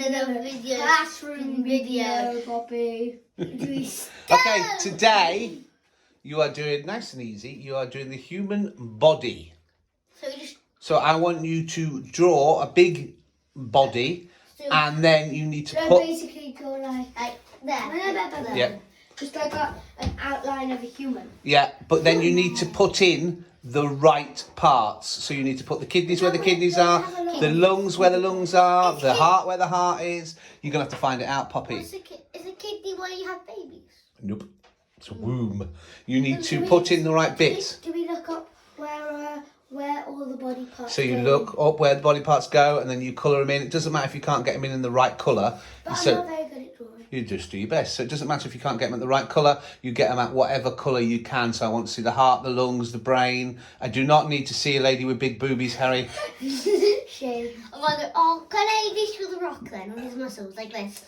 another video. Classroom video, Poppy. Okay, today you are doing nice and easy. You are doing the human body. So I want you to draw a big body, and then you need to put. Basically, go like there. Yeah. Just like an outline of a human. Yeah, but then you need to put in the right parts. So you need to put the kidneys where the kidneys are, the lungs where the lungs are, the heart where the heart is. You're going to have to find it out, Poppy. Is a kidney where you have babies? Nope. It's a womb. You need to put in the right bits. Do we look up where all the body parts So you go? look up where the body parts go, and then you colour them in. It doesn't matter if you can't get them in the right colour. But So I'm not very good at drawing. you just do your best. So it doesn't matter if you can't get them at the right colour. You get them at whatever colour you can. So I want to see the heart, the lungs, the brain. I do not need to see a lady with big boobies, Harry. Shame. Oh, can I just draw the rock then on his muscles like this?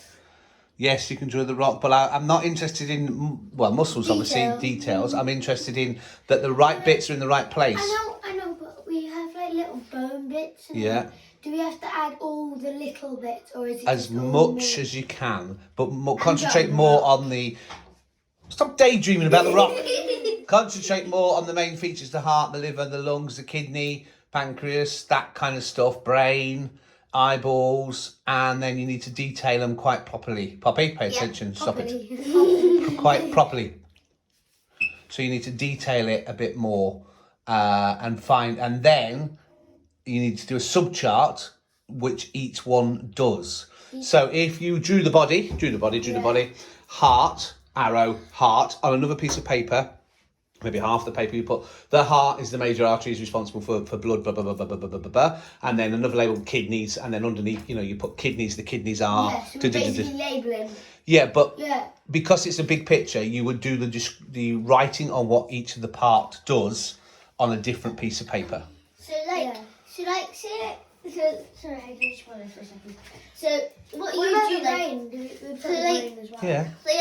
Yes, you can draw the rock, but I'm not interested in, well, muscles, obviously, details. I'm interested in that the right bits are in the right place. I know, but we have like little bone bits. Yeah. Do we have to add all the little bits, or is it As just much as you can, but concentrate more on the... Stop daydreaming about the rock. Concentrate more on the main features, the heart, the liver, the lungs, the kidney, pancreas, that kind of stuff, brain, eyeballs, and then you need to detail them quite properly. Poppy, pay attention. Stop it. Quite properly. So you need to detail it a bit more and then you need to do a subchart which each one does. So if you drew the body, heart, arrow, heart on another piece of paper, maybe half the paper, you put the heart is the major artery, is responsible for blood, blah, blah, blah, blah, blah, blah, blah, blah, and then another label, kidneys, and then underneath, you put kidneys, the kidneys are... Yeah, so basically labelling. Yeah, but because it's a big picture, you would do the writing on what each of the part does on a different piece of paper. Sorry, I just want this for a second. So what you do brain as well. Yeah. So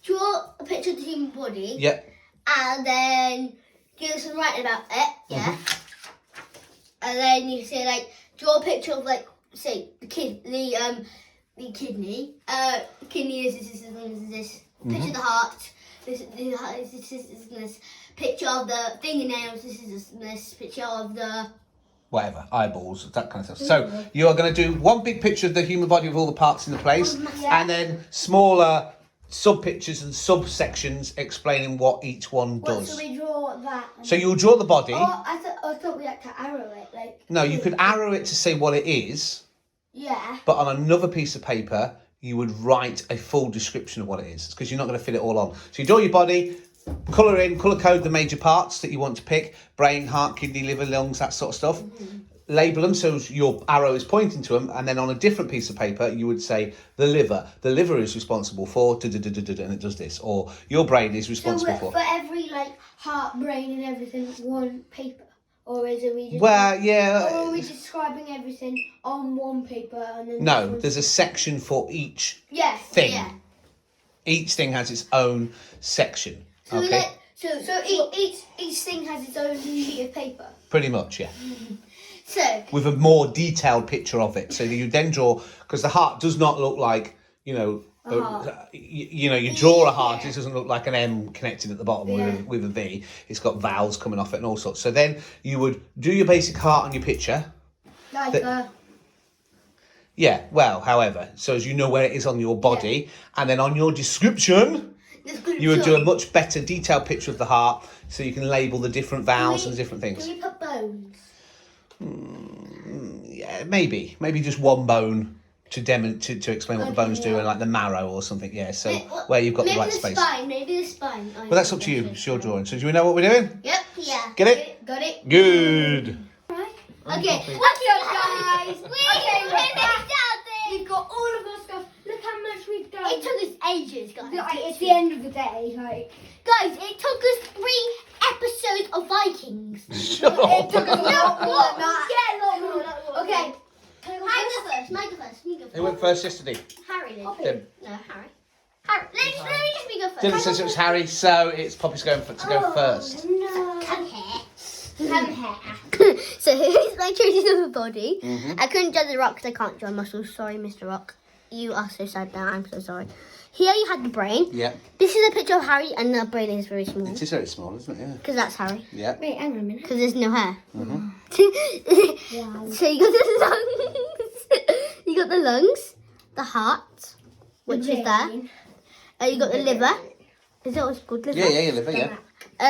draw a picture of the human body. Yeah. And then do some writing about it, and then you say draw a picture of say the kidney. Kidney is this. Picture of the heart. The heart is this. Picture of the fingernails. This is this. Picture of the whatever, eyeballs, that kind of stuff. So you are going to do one big picture of the human body with all the parts in the place, and then smaller sub-pictures and subsections explaining what each one does. So we draw that. So you'll draw the body. Oh, I thought we had to arrow it. No, you could arrow it to say what it is. Yeah. But on another piece of paper, you would write a full description of what it is, because you're not going to fit it all on. So you draw your body, colour code the major parts that you want to pick, brain, heart, kidney, liver, lungs, that sort of stuff. Label them so your arrow is pointing to them, and then on a different piece of paper you would say the liver. The liver is responsible for and it does this, or your brain is responsible for every heart, brain, and everything one paper, or is it we just? Well, yeah. Or are we describing everything on one paper and then? No, there's a section for each thing. Yeah. Each thing has its own section. So okay. So each thing has its own sheet of paper. Pretty much, yeah. So with a more detailed picture of it, so that you then draw, because the heart does not look like you draw a heart. It doesn't look like an M connected at the bottom with a V. It's got valves coming off it and all sorts. So then you would do your basic heart on your picture. Yeah, well, however, so as you know where it is on your body, and then on your description, you would do a much better detailed picture of the heart, so you can label the different valves and different things. Do we put bones? Yeah, maybe just one bone to explain what the bones do, and the marrow or something. Yeah, so where you've got the right space. Maybe the spine. Well, that's up to you. It's your drawing. So do we know what we're doing? Yep. Yeah. Get it? Got it. Good. Right. Okay. What's up, guys? We've got all of our stuff. Look how much we've done. It took us ages, guys. It's the end of the day, Guys, it took us 3 episodes of Vikings. Shut up. It took us a lot more than that. Yeah, a lot more. Okay. I go first. You go first. Who went first yesterday? Harry did. Tim. No, Harry. Let me just go first. Dylan says it was Harry, so it's Poppy's going to go first. No. Come here. So here's my choices of the body. I couldn't draw the rock because I can't draw muscles. Sorry, Mr. Rock. You are so sad now. I'm so sorry. Here you had the brain. Yeah. This is a picture of Harry, and the brain is very small. It is very small, isn't it? Yeah. Because that's Harry. Yeah. Wait, hang on a minute. Because there's no hair. Mm-hmm. Wow. So you got the lungs. You got the lungs, the heart, which is there. You got the liver. Is that what's called? Liver? Yeah, liver, yeah.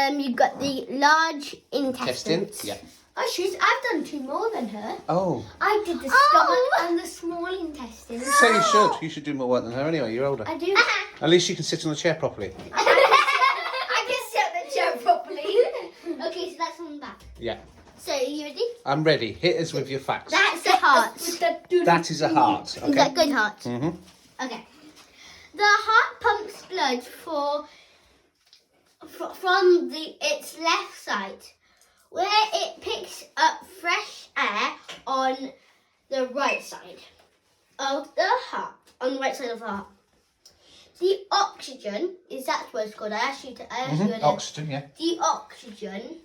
You got the large intestine. Yeah. Oh, I've done 2 more than her. Oh. I did the stomach and the small intestine. So you should. You should do more work than her anyway. You're older. I do. At least you can sit on the chair properly. I can sit on the chair properly. Okay, so that's on the back. Yeah. So, you ready? I'm ready. Hit us with your facts. That's a heart. That is a heart. Okay. Is that good heart? Mm-hmm. Okay. The heart pumps blood from its left side, where it picks up fresh air on the right side of the heart. On the right side of the heart. The oxygen, is that what it's called? I asked you earlier. Oxygen, yeah. The oxygen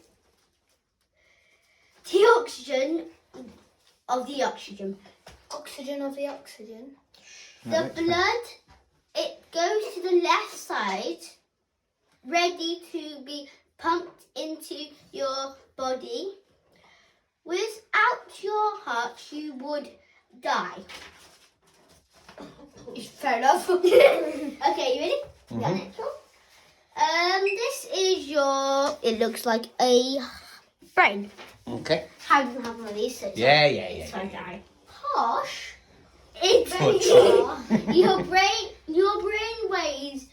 of the oxygen. Oxygen of the oxygen. The blood, it goes to the left side, ready to be pumped into your body. Without your heart, you would die. Fair enough. Okay, you ready? Mm-hmm. Got next one. This is your. It looks like a brain. Okay. How do you have one of these? So Yeah. Posh. It's your brain weighs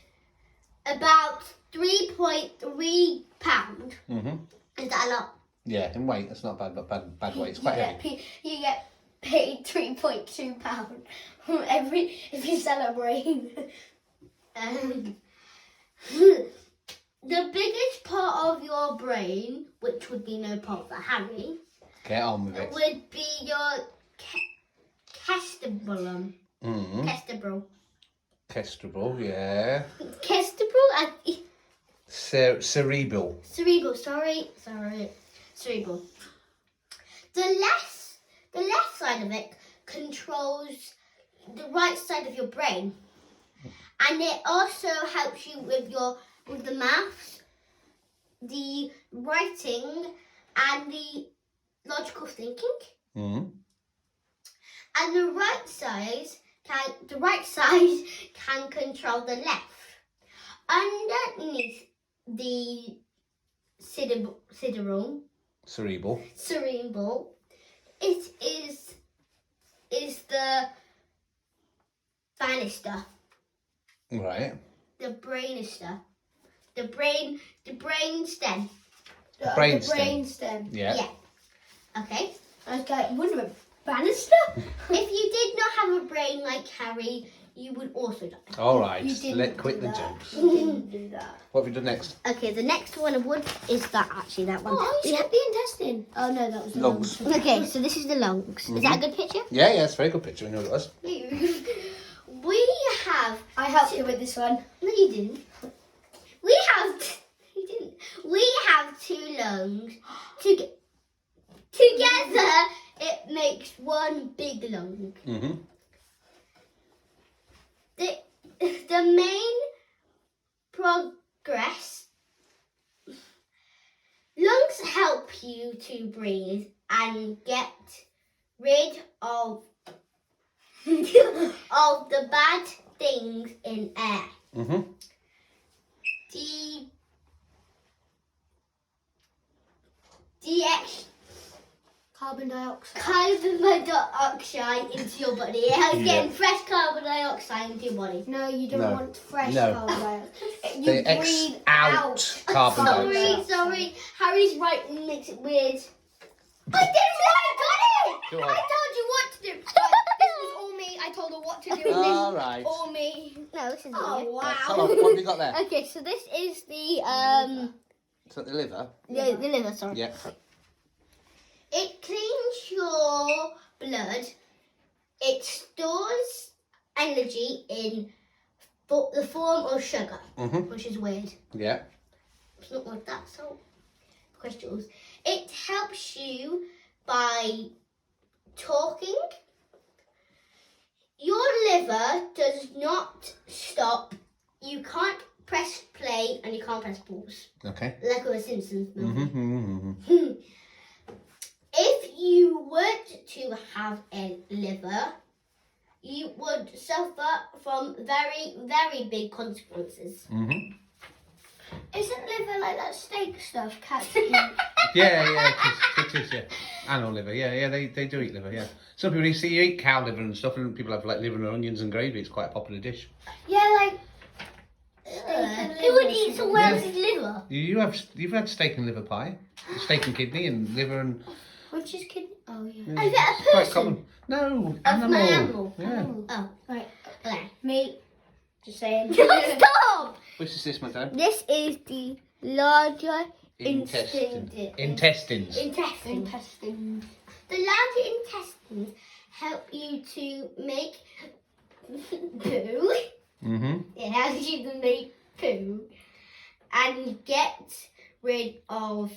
about 3.3 pound. Mm-hmm. Is that a lot? Yeah, in weight, that's not bad, but bad weight. It's quite heavy. You get paid 3.2 pound if you sell a brain. The biggest part of your brain, which would be no part for Harry, Get on with it. would be your Kestrel. Mm-hmm. Kestrel, yeah. Kestrel? Cerebral. Cerebral, sorry. Cerebral. The left side of it controls the right side of your brain. And it also helps you with the maths, the writing, and the logical thinking. Mm-hmm. And the right side can control the left. Underneath the cerebral, it is the banister. Right. The brainister. The brain stem. The brain stem. brain stem. Yeah. Okay. Wouldn't a banister? If you did not have a brain like Harry, you would also die. All right. Quit the jokes. You didn't do that. What have you done next? Okay, the next one is that actually, that one. Oh, you skipped the intestine. Oh no, that was the Lungs. Okay, so this is the lungs. Is that a good picture? Yeah, it's a very good picture. I know what it was. We have. I helped you with this one. No, you didn't. We have. You didn't. We have 2 lungs. Together, it makes one big lung. Mm-hmm. The main progress. Lungs help you to breathe and get rid of of the bad things in air. Mm-hmm. Carbon dioxide into your body. It helps getting fresh carbon dioxide into your body. No, you don't want fresh carbon dioxide. You breathe out carbon dioxide. Sorry. Harry's right and makes it weird. I got it! Go on. I told you what to do. This was all me. I told her what to do. All right. All me. No, this is Right, wow. tell us, what have you got there? Okay, so this is the Is that the liver? the liver, sorry. Yeah. It cleans your blood. It stores energy in the form of sugar, which is weird. Yeah. It's not like that, so crystals. It helps you by talking. your liver does not stop. You can't press play and you can't press pause. Okay. Like a Simpsons movie. Mm-hmm. If you were to have a liver, you would suffer from very, very big consequences. Mm-hmm. Isn't liver like that steak stuff cats eat? Yeah, it is, yeah. Animal liver, yeah, they do eat liver, yeah. Some people you eat cow liver and stuff, and people have like liver and onions and gravy. It's quite a popular dish. Yeah, like who would eat someone else's liver? You've had steak and liver pie, steak and kidney and liver and. Which is kidney? Oh yeah. Yeah, Is that a it's quite person? common. No, Animal. animal. Yeah. Animal. Oh, right. Okay. Me. Just saying. Stop! Which is this, my dad? This is the larger Intestines. intestines. The larger intestines help you to make poo. Mm-hmm. It helps you to make poo and get rid of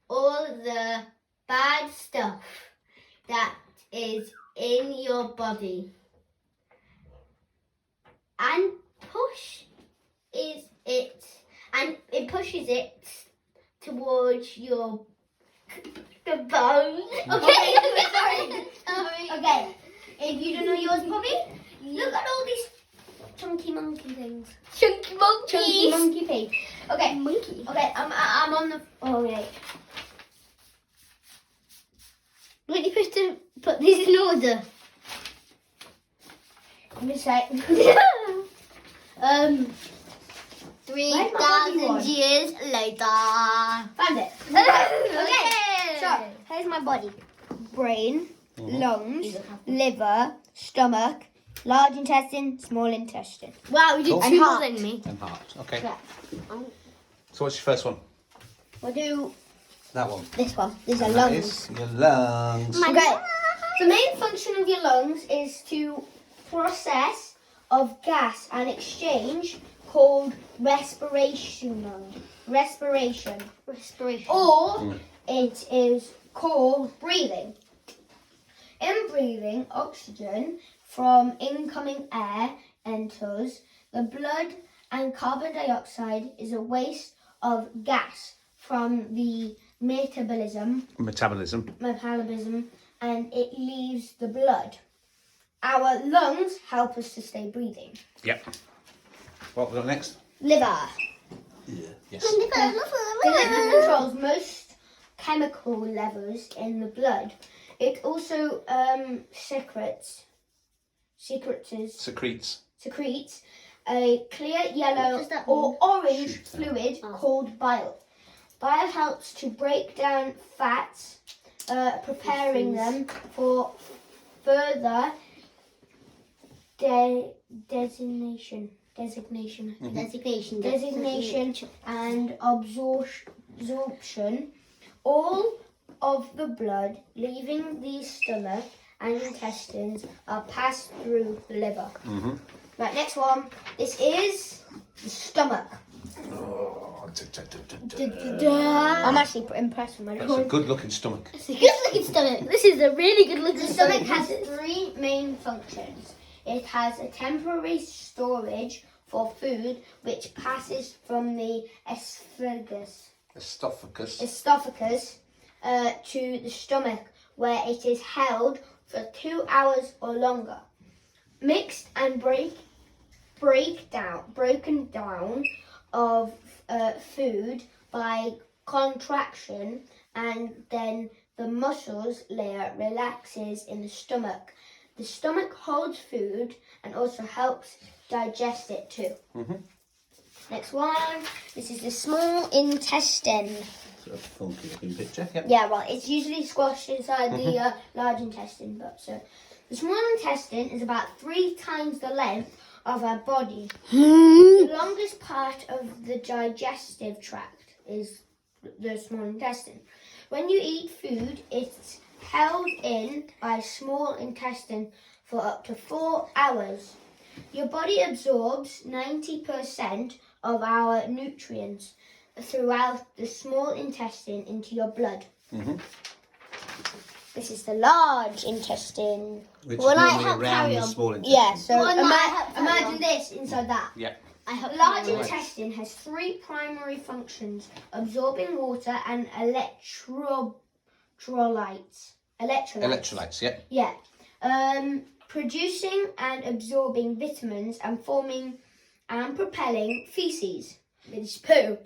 all the bad stuff that is in your body. And it pushes it towards your the bone. Okay, sorry. Okay, if you don't know yours, Poppy, look at all these chunky monkey things. Chunky monkeys. Chunky monkey pig. Okay, monkey. Okay, I'm on the. Oh wait. When you supposed to put these in order? Let me say. 3,000 years later. Found it. Okay. So here's my body: brain, lungs, liver, stomach, large intestine, small intestine. Wow, you did Cool. two more than me. And heart. Okay. Yeah. So what's your first one? We'll do That one. this one. These are And that lungs. is your lungs. Okay. The main function of your lungs is to process of gas and exchange called respiration. Or it is called breathing. In breathing, oxygen from incoming air enters the blood and carbon dioxide is a waste of gas from the metabolism and it leaves the blood. Our lungs help us to stay breathing. Yep. What we got next? Liver. Yeah. Yes. The liver controls most chemical levels in the blood. It also secretes a clear yellow or orange fluid called bile. Bile helps to break down fats, preparing them for further designation and absorption. All of the blood leaving the stomach and intestines are passed through the liver. Right, next one. This is the stomach. I'm actually impressed with my That's a good-looking stomach. It's a good-looking stomach. This is a really good-looking stomach. The stomach has three main functions. It has a temporary storage for food which passes from the esophagus to the stomach, where it is held for 2 hours or longer. Mixed and broken down of food by contraction, and then the muscles layer relaxes in the stomach. The stomach holds food and also helps digest it too. Next one. This is the small intestine. Sort of funky looking picture. Yep. Yeah, well, it's usually squashed inside the large intestine, but so the small intestine is about 3 times the length of our body. The longest part of the digestive tract is the small intestine. When you eat food, it's held in by small intestine for up to 4 hours. Your body absorbs 90% of our nutrients throughout the small intestine into your blood. This is the large intestine. Which Well, is I normally help around carry the on. small intestine. Yeah, so Well, no, I helped carry imagine on. this inside that. Yeah. I help The large carry on. intestine has 3 primary functions: absorbing water and electrolytes. Electrolytes, yeah. Yeah. Producing and absorbing vitamins and forming and propelling feces, which is poo,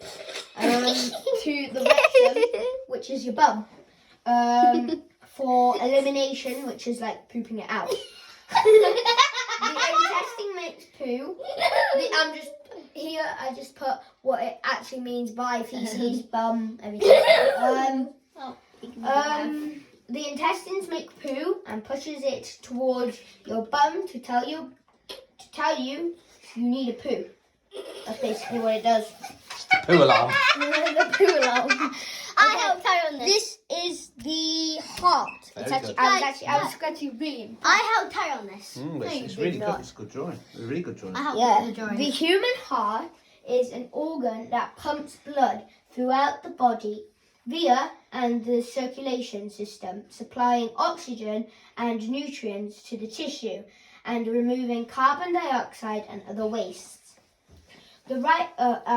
to the rectum, which is your bum, for elimination, which is like pooping it out. The intestine makes poo. I just put what it actually means by feces, bum, everything. The intestines make poo and pushes it towards your bum to tell you you need a poo. That's basically what it does. Poo alarm. The poo alarm. I helped carry on this. This is the heart. Very It's actually, good. I was actually really impressed. I helped carry on this. It's really good. It's a good drawing. A really good drawing. I helped Yeah, with the drawing. the human heart is an organ that pumps blood throughout the body via and the circulation system, supplying oxygen and nutrients to the tissue and removing carbon dioxide and other wastes. The right,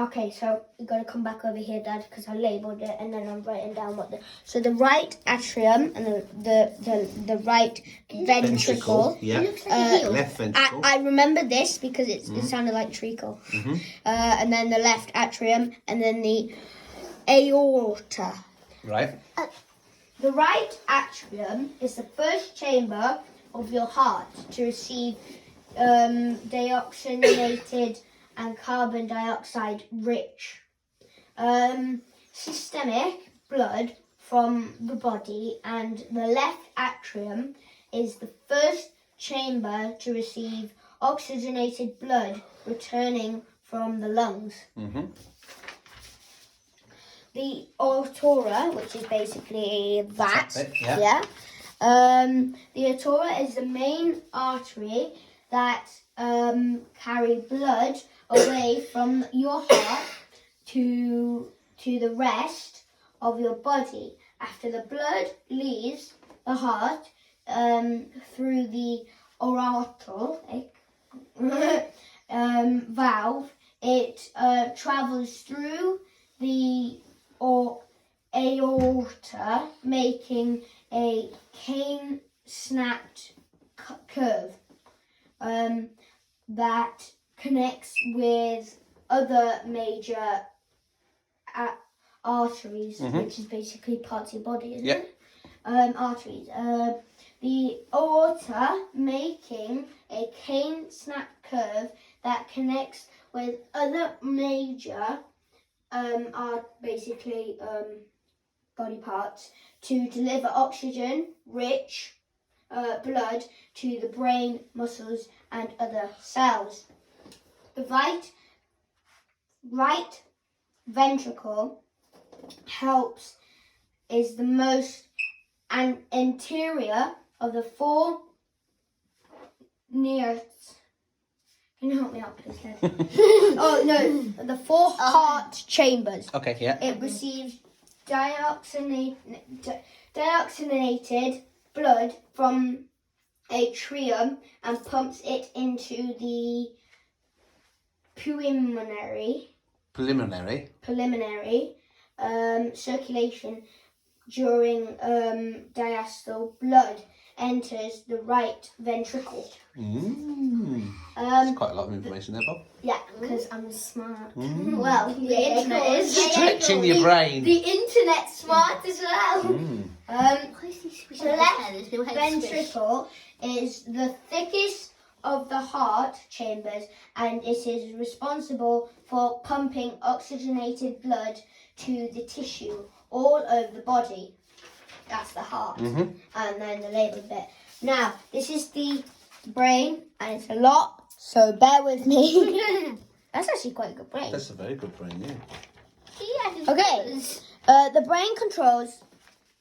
okay, so you got to come back over here, Dad, because I labelled it and then I'm writing down what the. So the right atrium and the right ventricle. Yeah. It looks like a heel. Left ventricle. I remember this because it sounded like treacle. And then the left atrium, and then the aorta. Right. The right atrium is the first chamber of your heart to receive deoxygenated and carbon dioxide rich systemic blood from the body, and the left atrium is the first chamber to receive oxygenated blood returning from the lungs. The aorta, which is basically that, That's it, yeah. the aorta is the main artery that carry blood away from your heart to the rest of your body. After the blood leaves the heart through the aortal valve, it travels through the aorta, making a cane-snapped curve that connects with other major arteries, which is basically parts of your body, isn't it? Arteries. The aorta making a cane-snapped curve that connects with other major body parts to deliver oxygen-rich blood to the brain, muscles, and other cells. The right ventricle is the most anterior of the 4 nearest. Can you help me out, please, Dad? Oh no, the 4 heart chambers. Okay, yeah. It receives deoxygenated blood from atrium and pumps it into the preliminary circulation during diastole. Blood enters the right ventricle. That's quite a lot of information there, Bob. Yeah, because I'm smart. Well, the internet is. Stretching your brain. The internet's smart as well. The left Ventricle is the thickest of the heart chambers, and it is responsible for pumping oxygenated blood to the tissue all over the body. That's the heart. And then the labelled bit. Now, this is the brain, and it's a lot, so bear with me. That's actually quite a good brain. That's a very good brain, yeah. Okay, the brain controls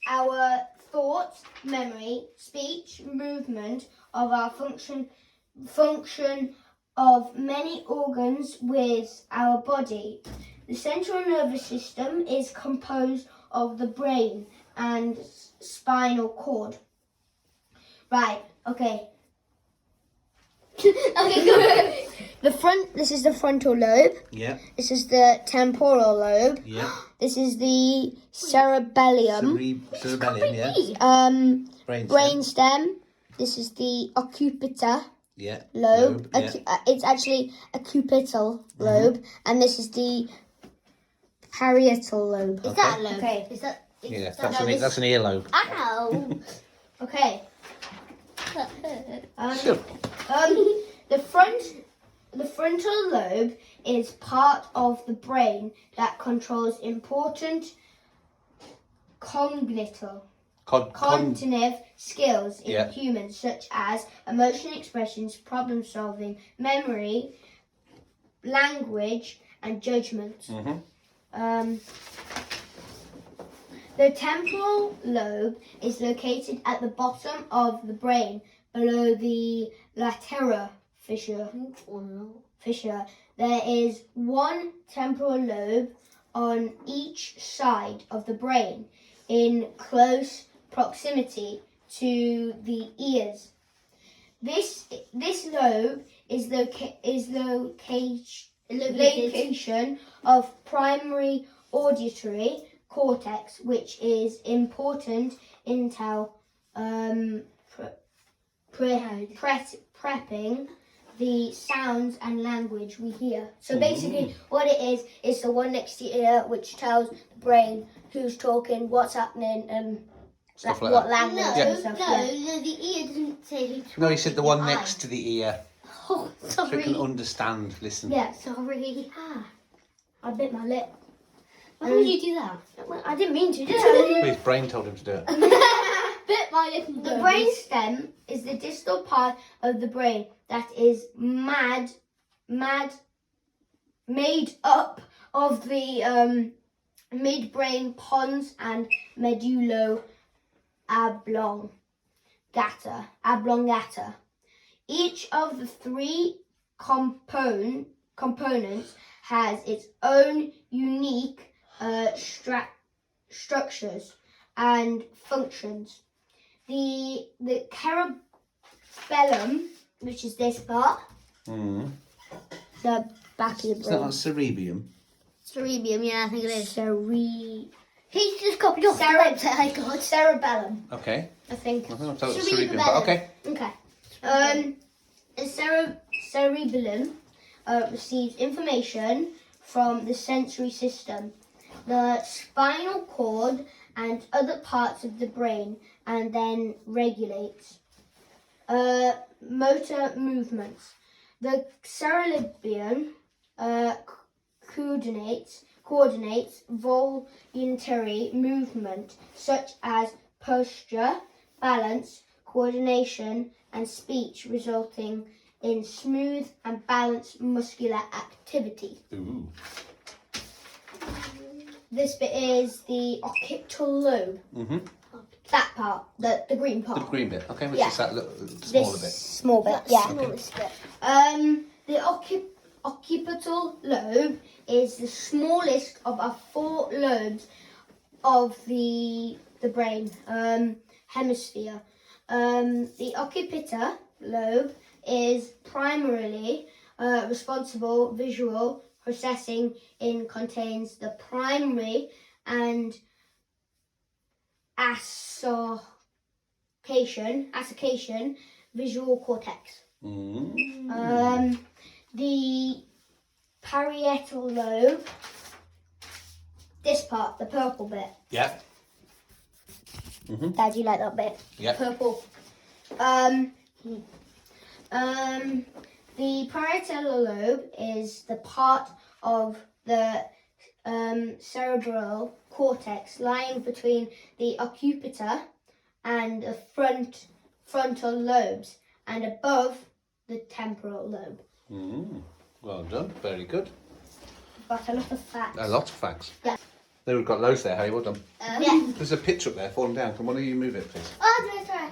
our thoughts, memory, speech, movement of our function of many organs with our body. The central nervous system is composed of the brain and spinal cord. Right, okay. Okay, go. This is the frontal lobe. Yeah. This is the temporal lobe. Yeah. This is the cerebellum. Cerebellum, yeah. Brainstem. This is the occipital Yeah. lobe. Yeah. It's actually occipital lobe, and this is the parietal lobe. Is that a lobe? Okay. Is that? Yeah, is that that's an earlobe. Ow! Okay. Sure. The frontal lobe is part of the brain that controls important cognitive skills in humans, such as emotional expressions, problem solving, memory, language, and judgment. The temporal lobe is located at the bottom of the brain, below the lateral fissure. There is one temporal lobe on each side of the brain, in close proximity to the ears. This lobe is location of primary auditory cortex, which is important intel prepping the sounds and language we hear. So basically what it is the one next to your ear, which tells the brain who's talking, what's happening, and Stuff like what that. language and stuff. No, the ear doesn't say who's talking. No, he said the one eye. next to the ear. Oh, So sorry. it can understand, listen. Yeah, Sorry. I bit my lip. Why would you do that? I didn't mean to, did I? His brain told him to do it. Bit my lip. The brainstem is the distal part of the brain that is made up of the midbrain pons and medulla oblongata. Each of the three components has its own unique structures and functions. The cerebellum, which is this part, the back of the Is that brain. like cerebium? Cerebium, yeah, I think it is. He's just copied off the website I got. Cerebellum, Okay. I think. I think I've told it Cerebellum. cerebium, but okay. Okay. The cerebellum receives information from the sensory system, the spinal cord, and other parts of the brain, and then regulates motor movements. The cerebellum coordinates voluntary movement such as posture, balance, coordination, and speech, resulting in smooth and balanced muscular activity. Ooh. This bit is the occipital lobe. That part, the green part. The green bit. Okay, which Yeah. is that little smaller This bit. small bit, yeah. Smallest bit. The occipital lobe is the smallest of our four lobes of the brain hemisphere. The occipital lobe is primarily responsible visual processing in contains the primary and association visual cortex. The parietal lobe, this part, the purple bit. Yeah. Dad, you like that bit? Yeah. Purple. The parietal lobe is the part of the cerebral cortex lying between the occipital and the frontal lobes and above the temporal lobe. Well done. Very good. Got a lot of facts. A lot of facts. Yeah. There we've got loads there, Harry. Well done. Yeah. There's a picture up there falling down. Can one of you move it, please? Oh, sorry.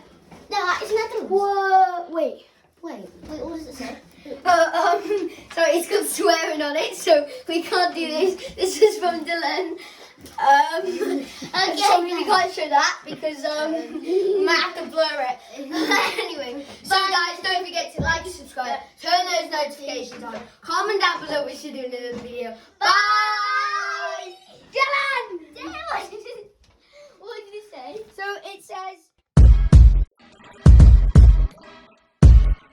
No, isn't that the Whoa, wait. Wait, what does it say? Sorry, it's got swearing on it, so we can't do this. This is from Dylan. Sorry, we can't show that because we might have to blur it. Anyway, so guys, don't forget to like and subscribe, turn those notifications on, comment down below what you should do in the video. Bye!